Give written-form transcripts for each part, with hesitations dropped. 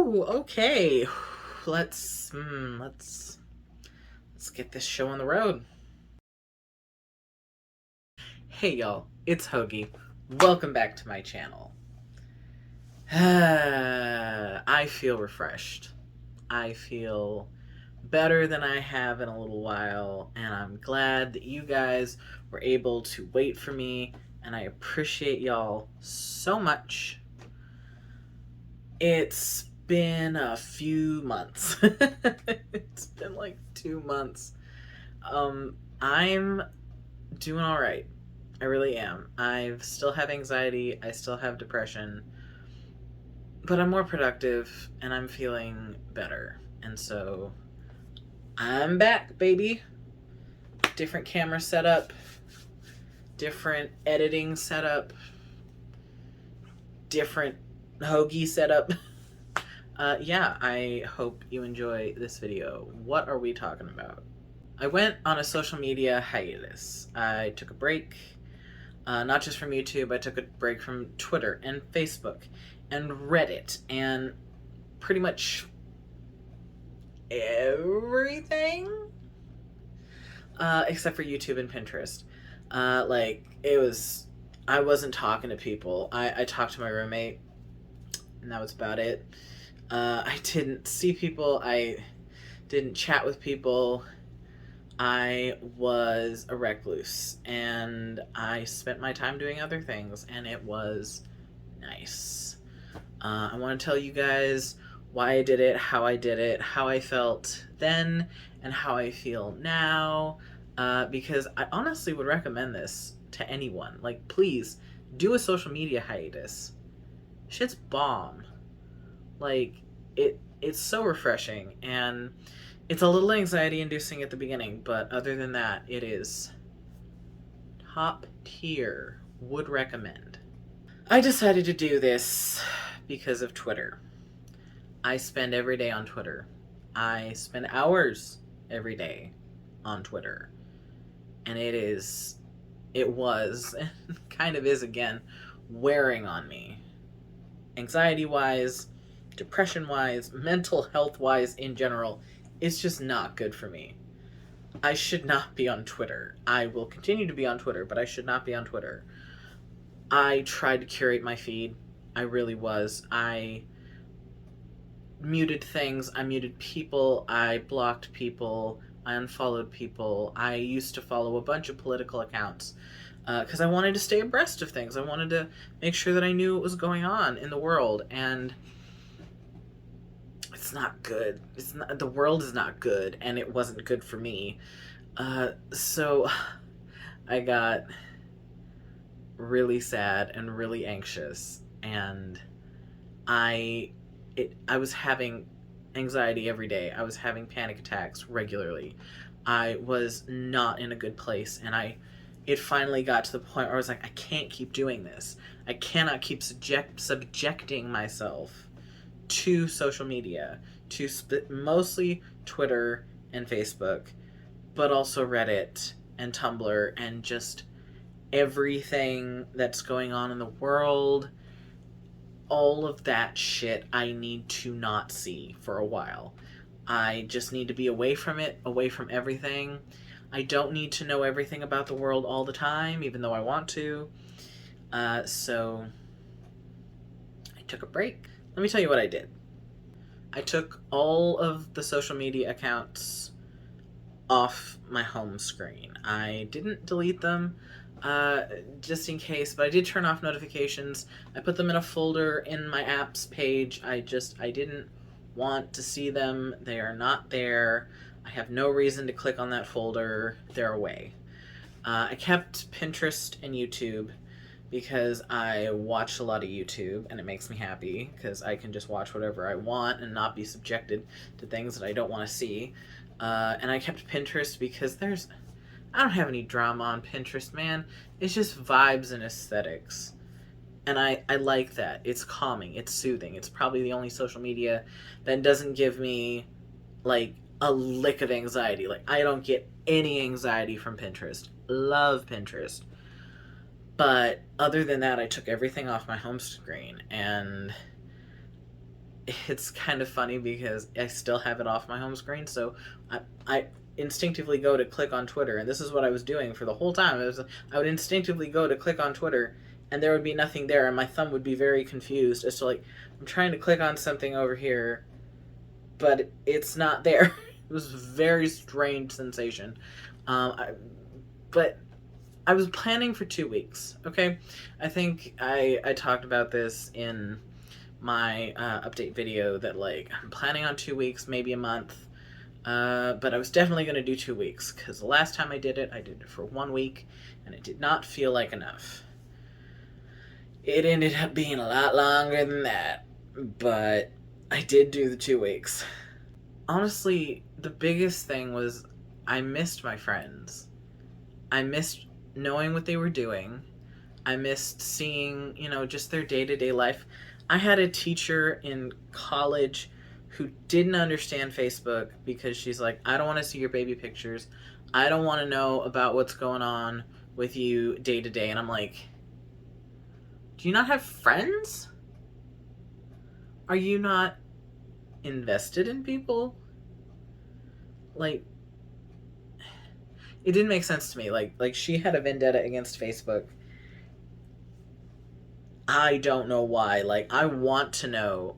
Woo, okay. Let's get this show on the road. Hey y'all, it's Hoagie. Welcome back to my channel. I feel refreshed. I feel better than I have in a little while, and I'm glad that you guys were able to wait for me, and I appreciate y'all so much. It's been a few months. It's been like 2 months. I'm doing all right. I really am. I still have anxiety. I still have depression. But I'm more productive and I'm feeling better. And so I'm back, baby. Different camera setup, different editing setup, different hoagie setup. Yeah, I hope you enjoy this video. What are we talking about? I went on a social media hiatus. I took a break, not just from YouTube, I took a break from Twitter and Facebook and Reddit and pretty much everything, except for YouTube and Pinterest. I wasn't talking to people. I talked to my roommate, and that was about it. I didn't see people. I didn't chat with people. I was a recluse, and I spent my time doing other things, and it was nice. I want to tell you guys why I did it, how I felt then, and how I feel now, because I honestly would recommend this to anyone. Like, please, do a social media hiatus. Shit's bomb. Like, it's so refreshing, and it's a little anxiety inducing at the beginning, but other than that, it is top tier. Would recommend. I decided to do this because of Twitter. I spend every day on Twitter. I spend hours every day on Twitter. And it was, and kind of is again, wearing on me. Anxiety-wise, depression-wise, mental health-wise in general, it's just not good for me. I should not be on Twitter. I will continue to be on Twitter, but I should not be on Twitter. I tried to curate my feed. I really was. I muted things. I muted people. I blocked people. I unfollowed people. I used to follow a bunch of political accounts because I wanted to stay abreast of things. I wanted to make sure that I knew what was going on in the world, and it's not good. The world is not good, and it wasn't good for me. So I got really sad and really anxious, and I was having anxiety every day. I was having panic attacks regularly. I was not in a good place, and it finally got to the point where I was like, I can't keep doing this. I cannot keep subjecting myself to social media, to mostly Twitter and Facebook, but also Reddit and Tumblr and just everything that's going on in the world. All of that shit I need to not see for a while. I just need to be away from it, away from everything. I don't need to know everything about the world all the time, even though I want to. So I took a break. Let me tell you what I did. I took all of the social media accounts off my home screen. I didn't delete them, just in case, but I did turn off notifications. I put them in a folder in my apps page. I didn't want to see them. They are not there. I have no reason to click on that folder. They're away. I kept Pinterest and YouTube because I watch a lot of YouTube, and it makes me happy because I can just watch whatever I want and not be subjected to things that I don't want to see. And I kept Pinterest because I don't have any drama on Pinterest, man. It's just vibes and aesthetics. And I like that. It's calming. It's soothing. It's probably the only social media that doesn't give me, like, a lick of anxiety. Like, I don't get any anxiety from Pinterest. Love Pinterest. But other than that, I took everything off my home screen, and it's kind of funny because I still have it off my home screen, so I instinctively go to click on Twitter, and this is what I was doing for the whole time. I would instinctively go to click on Twitter, and there would be nothing there, and my thumb would be very confused as to, like, I'm trying to click on something over here, but it's not there. It was a very strange sensation. But I was planning for 2 weeks. Okay, I think I talked about this in my update video that, like, I'm planning on 2 weeks, maybe a month. But I was definitely going to do 2 weeks because the last time I did it for 1 week, and it did not feel like enough. It ended up being a lot longer than that, but I did do the 2 weeks. Honestly, the biggest thing was I missed my friends. I missed knowing what they were doing. I missed seeing, just their day-to-day life. I had a teacher in college who didn't understand Facebook because she's like, I don't want to see your baby pictures. I don't want to know about what's going on with you day to day. And I'm like, do you not have friends? Are you not invested in people? Like, it didn't make sense to me. Like she had a vendetta against Facebook. I don't know why. Like, I want to know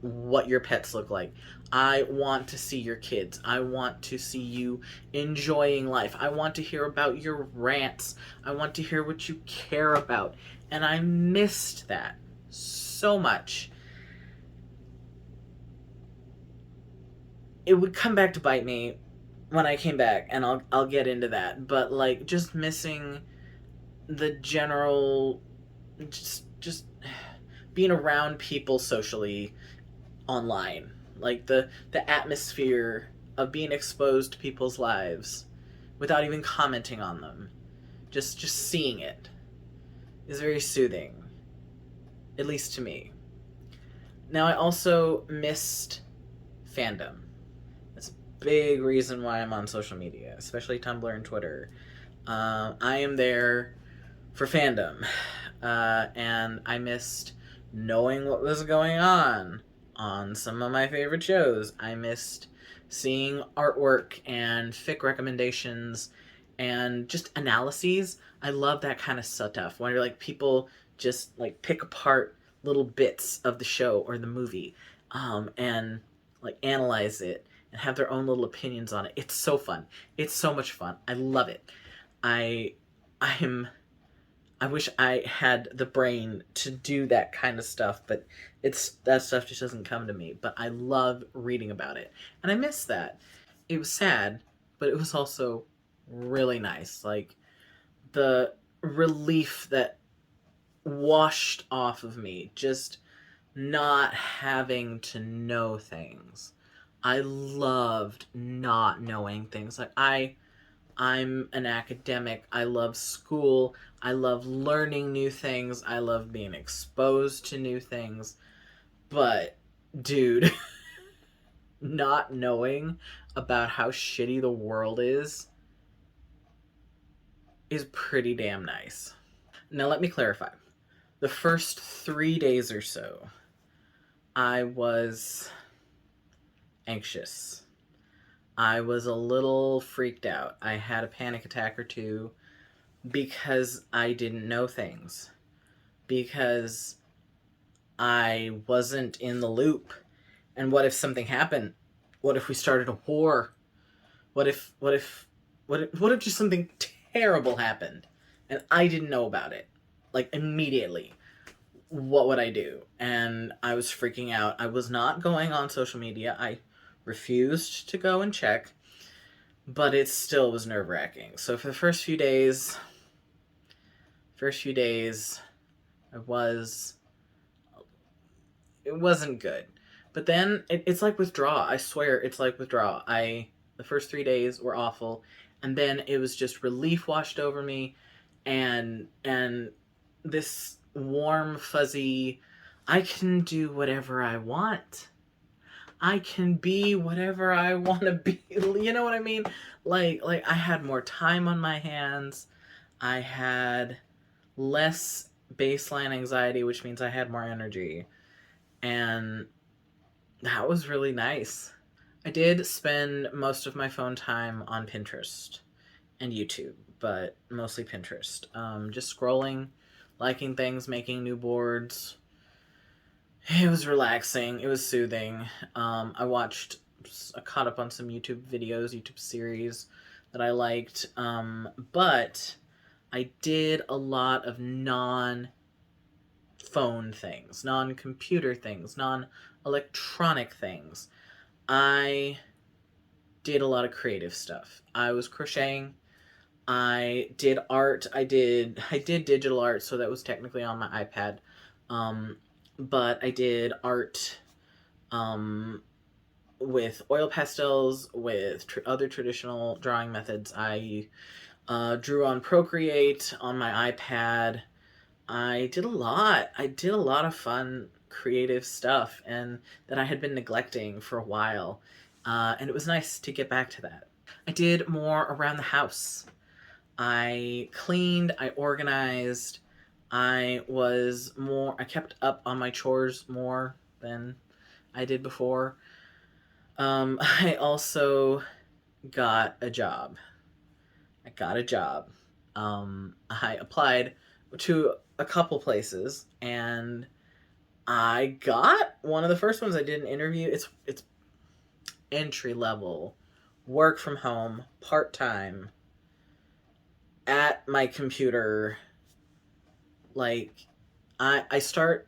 what your pets look like. I want to see your kids. I want to see you enjoying life. I want to hear about your rants. I want to hear what you care about. And I missed that so much. It would come back to bite me when I came back, and I'll get into that. But, like, just missing the general, just being around people socially online, like the atmosphere of being exposed to people's lives without even commenting on them, just seeing it is very soothing, at least to me. Now, I also missed fandom. That's a big reason why I'm on social media, especially Tumblr and Twitter. I am there for fandom, and I missed knowing what was going on some of my favorite shows. I missed seeing artwork and fic recommendations and just analyses. I love that kind of stuff when you're like, people just like pick apart little bits of the show or the movie, and like analyze it and have their own little opinions on it. It's so fun. It's so much fun. I love it. I'm I wish I had the brain to do that kind of stuff, but that stuff just doesn't come to me. But I love reading about it, and I miss that. It was sad, but it was also really nice. Like, the relief that washed off of me, just not having to know things. I loved not knowing things. Like, I'm an academic. I love school. I love learning new things. I love being exposed to new things. But, dude, not knowing about how shitty the world is pretty damn nice. Now, let me clarify. The first 3 days or so, I was anxious. I was a little freaked out. I had a panic attack or two because I didn't know things. Because I wasn't in the loop. And what if something happened? What if we started a war? What if just something terrible happened and I didn't know about it? Like, immediately. What would I do? And I was freaking out. I was not going on social media. I refused to go and check, but it still was nerve-wracking. So for the first few days, it wasn't good. But then it's like withdrawal. I swear, it's like withdrawal. The first 3 days were awful, and then it was just relief washed over me, and this warm, fuzzy, I can do whatever I want. I can be whatever I want to be. You know what I mean? Like I had more time on my hands. I had less baseline anxiety, which means I had more energy. And That was really nice. I did spend most of my phone time on Pinterest and YouTube, but mostly Pinterest. Just scrolling, liking things, making new boards. It was relaxing. It was soothing. I caught up on some YouTube videos, YouTube series that I liked. But I did a lot of non phone things, non computer things, non electronic things. I did a lot of creative stuff. I was crocheting. I did art. I did digital art, so that was technically on my iPad. Um, but I did art um, with oil pastels, with other traditional drawing methods. I drew on Procreate on my iPad. I did a lot. I did a lot of fun, creative stuff, and that I had been neglecting for a while. And it was nice to get back to that. I did more around the house. I cleaned, I organized, I kept up on my chores more than I did before. I also got a job. I got a job. I applied to a couple places and I got one of the first ones. I did an interview. It's entry level, work from home, part time, at my computer. Like I start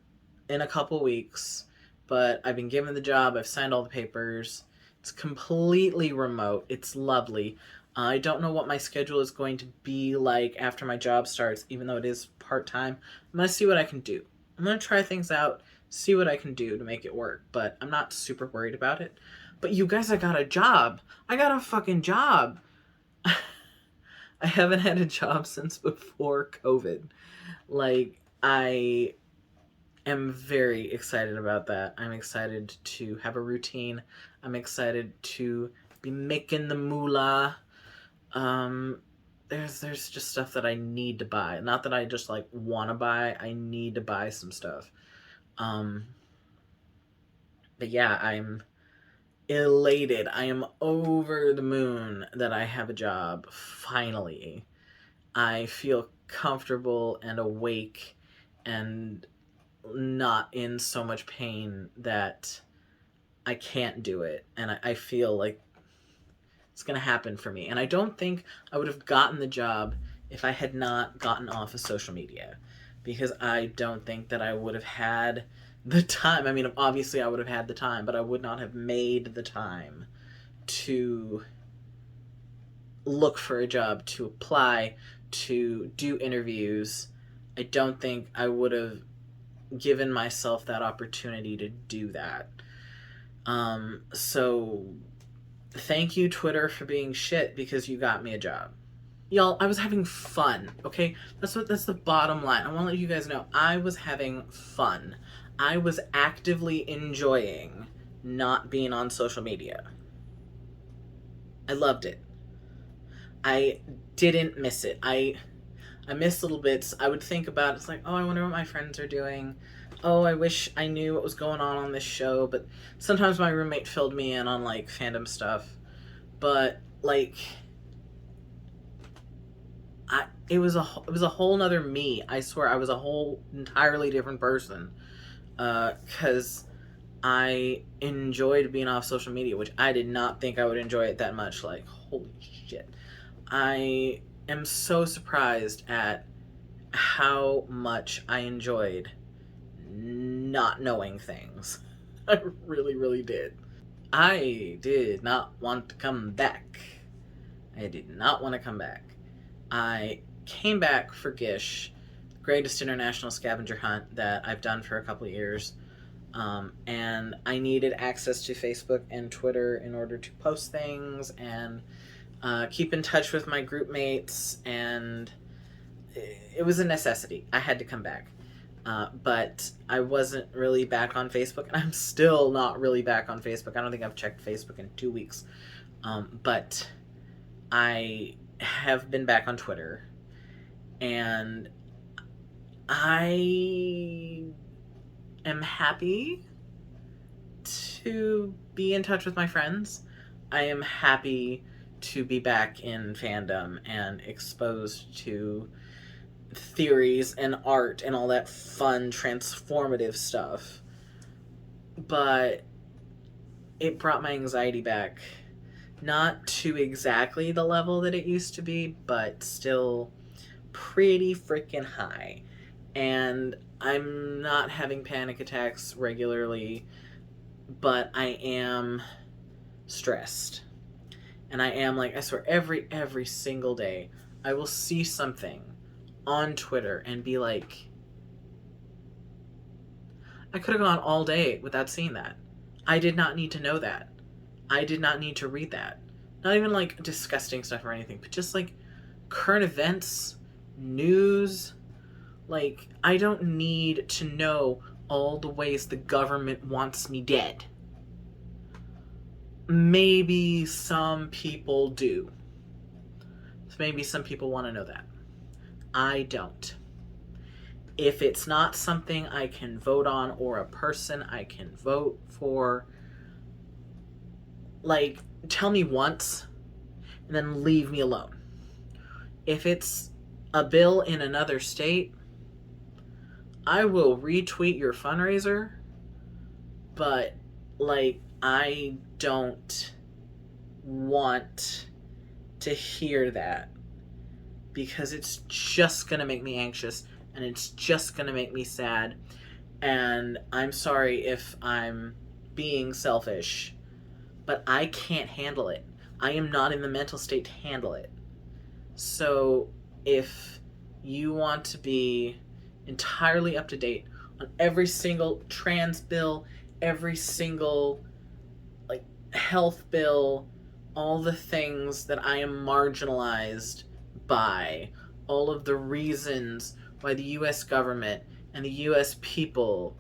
in a couple weeks, but I've been given the job. I've signed all the papers. It's completely remote. It's lovely. I don't know what my schedule is going to be like after my job starts, even though it is part time. I'm going to see what I can do. I'm going to try things out, see what I can do to make it work, but I'm not super worried about it. But you guys, I got a job. I got a fucking job. I haven't had a job since before COVID. Like, I am very excited about that. I'm excited to have a routine. I'm excited to be making the moolah. Um, there's just stuff that I need to buy. Not that I just like want to buy. I need to buy some stuff. Um, but yeah, I'm elated. I am over the moon that I have a job finally. I feel comfortable and awake and not in so much pain that I can't do it. And I feel like it's going to happen for me. And I don't think I would have gotten the job if I had not gotten off of social media. Because I don't think that I would have had the time. I mean, obviously, I would have had the time, but I would not have made the time to look for a job, to apply, to do interviews. I don't think I would have given myself that opportunity to do that. So thank you, Twitter, for being shit because you got me a job. Y'all, I was having fun, okay? That's the bottom line. I want to let you guys know I was having fun. I was actively enjoying not being on social media. I loved it. I didn't miss it. I missed little bits. I would think about it's like, oh, I wonder what my friends are doing. Oh, I wish I knew what was going on this show. But sometimes my roommate filled me in on like fandom stuff. But like, it was a whole nother me. I swear, I was a whole entirely different person. Because I enjoyed being off social media, which I did not think I would enjoy it that much. Like, holy shit. I am so surprised at how much I enjoyed not knowing things. I really, really did. I did not want to come back. I did not want to come back. I came back for Gish, the greatest international scavenger hunt that I've done for a couple of years. And I needed access to Facebook and Twitter in order to post things and keep in touch with my group mates, and it was a necessity. I had to come back. But I wasn't really back on Facebook, and I'm still not really back on Facebook. I don't think I've checked Facebook in 2 weeks. But I have been back on Twitter, and I am happy to be in touch with my friends. I am happy to be back in fandom and exposed to theories and art and all that fun, transformative stuff. But it brought my anxiety back. Not to exactly the level that it used to be, but still pretty freaking high. And I'm not having panic attacks regularly, but I am stressed. And I am, like, I swear, every single day, I will see something on Twitter and be like, I could have gone all day without seeing that. I did not need to know that. I did not need to read that. Not even like disgusting stuff or anything, but just like current events, news. Like, I don't need to know all the ways the government wants me dead. Maybe some people do. Maybe some people want to know that. I don't. If it's not something I can vote on or a person I can vote for, like, tell me once and then leave me alone. If it's a bill in another state, I will retweet your fundraiser, but, like, I don't want to hear that because it's just going to make me anxious and it's just going to make me sad. And I'm sorry if I'm being selfish, but I can't handle it. I am not in the mental state to handle it. So if you want to be entirely up to date on every single trans bill, every single like health bill, all the things that I am marginalized by, all of the reasons why the US government and the US people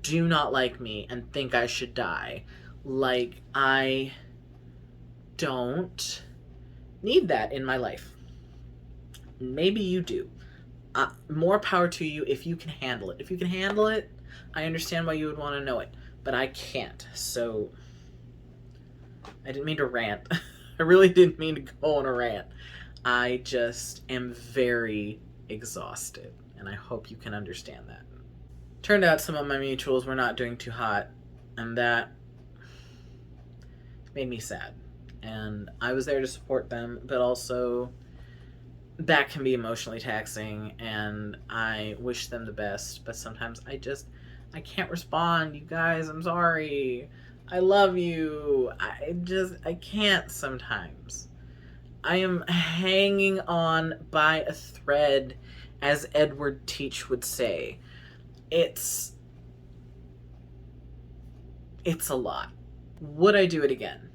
do not like me and think I should die. Like, I don't need that in my life. Maybe you do. More power to you if you can handle it. If you can handle it, I understand why you would want to know it. But I can't. So, I didn't mean to rant. I really didn't mean to go on a rant. I just am very exhausted. And I hope you can understand that. Turned out some of my mutuals were not doing too hot. And that made me sad. And I was there to support them, but also that can be emotionally taxing, and I wish them the best, but sometimes I can't respond. You guys, I'm sorry. I love you. I can't sometimes. I am hanging on by a thread, as Edward Teach would say. It's a lot. Would I do it again?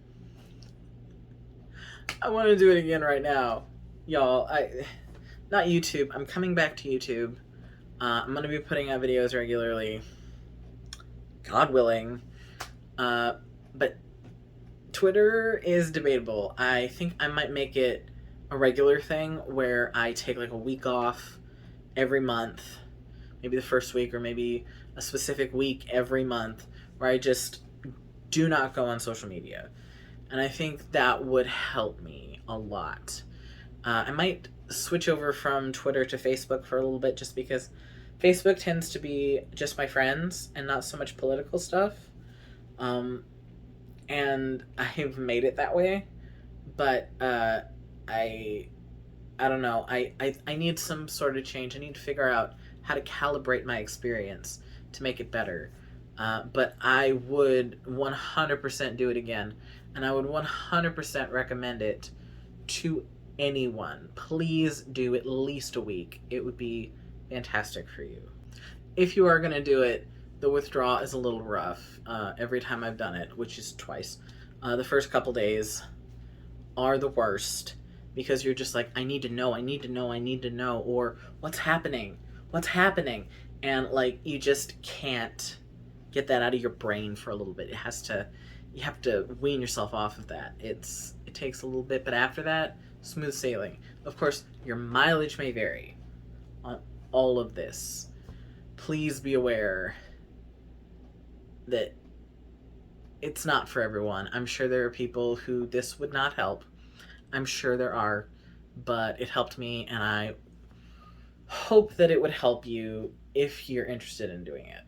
I want to do it again right now. Y'all, not YouTube. I'm coming back to YouTube. I'm going to be putting out videos regularly. God willing. But Twitter is debatable. I think I might make it a regular thing where I take like a week off every month. Maybe the first week or maybe a specific week every month where I just do not go on social media. And I think that would help me a lot. I might switch over from Twitter to Facebook for a little bit just because Facebook tends to be just my friends and not so much political stuff. And I've made it that way. But I don't know. I need some sort of change. I need to figure out how to calibrate my experience to make it better. But I would 100% do it again. And I would 100% recommend it to anyone. Please do at least a week. It would be fantastic for you. If you are going to do it, the withdrawal is a little rough every time I've done it, which is twice. The first couple days are the worst because you're just like, I need to know, or what's happening? And like, you just can't get that out of your brain for a little bit. You have to wean yourself off of that. It takes a little bit, but after that, smooth sailing. Of course, your mileage may vary on all of this. Please be aware that it's not for everyone. I'm sure there are people who this would not help. I'm sure there are, but it helped me, and I hope that it would help you if you're interested in doing it.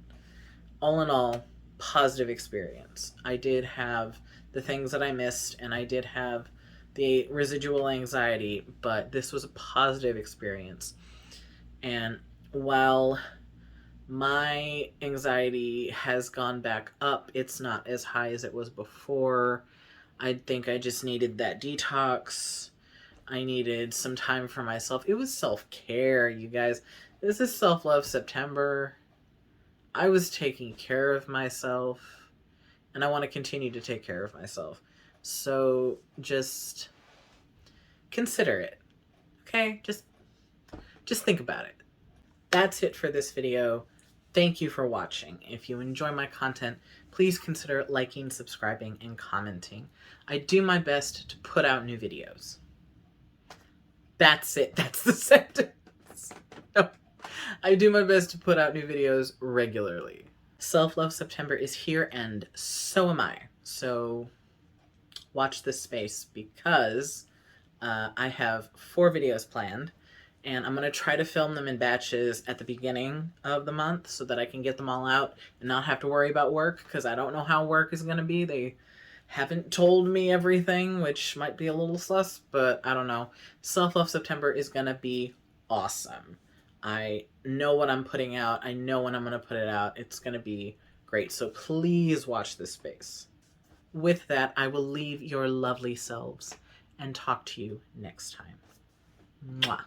All in all, positive experience. I did have the things that I missed, and I did have the residual anxiety, but this was a positive experience. And while my anxiety has gone back up, it's not as high as it was before. I think I just needed that detox. I needed some time for myself. It was self-care, you guys. This is Self-Love September. I was taking care of myself, and I want to continue to take care of myself. So just consider it. Okay? Just think about it. That's it for this video. Thank you for watching. If you enjoy my content, please consider liking, subscribing, and commenting. I do my best to put out new videos. That's it. That's the sentence. No. I do my best to put out new videos regularly. Self-Love September is here, and so am I. So watch this space, because I have 4 videos planned, and I'm going to try to film them in batches at the beginning of the month so that I can get them all out and not have to worry about work, because I don't know how work is going to be. They haven't told me everything, which might be a little sus, but I don't know. Self-Love September is going to be awesome. I know what I'm putting out. I know when I'm going to put it out. It's going to be great. So please watch this space. With that, I will leave your lovely selves and talk to you next time. Mwah.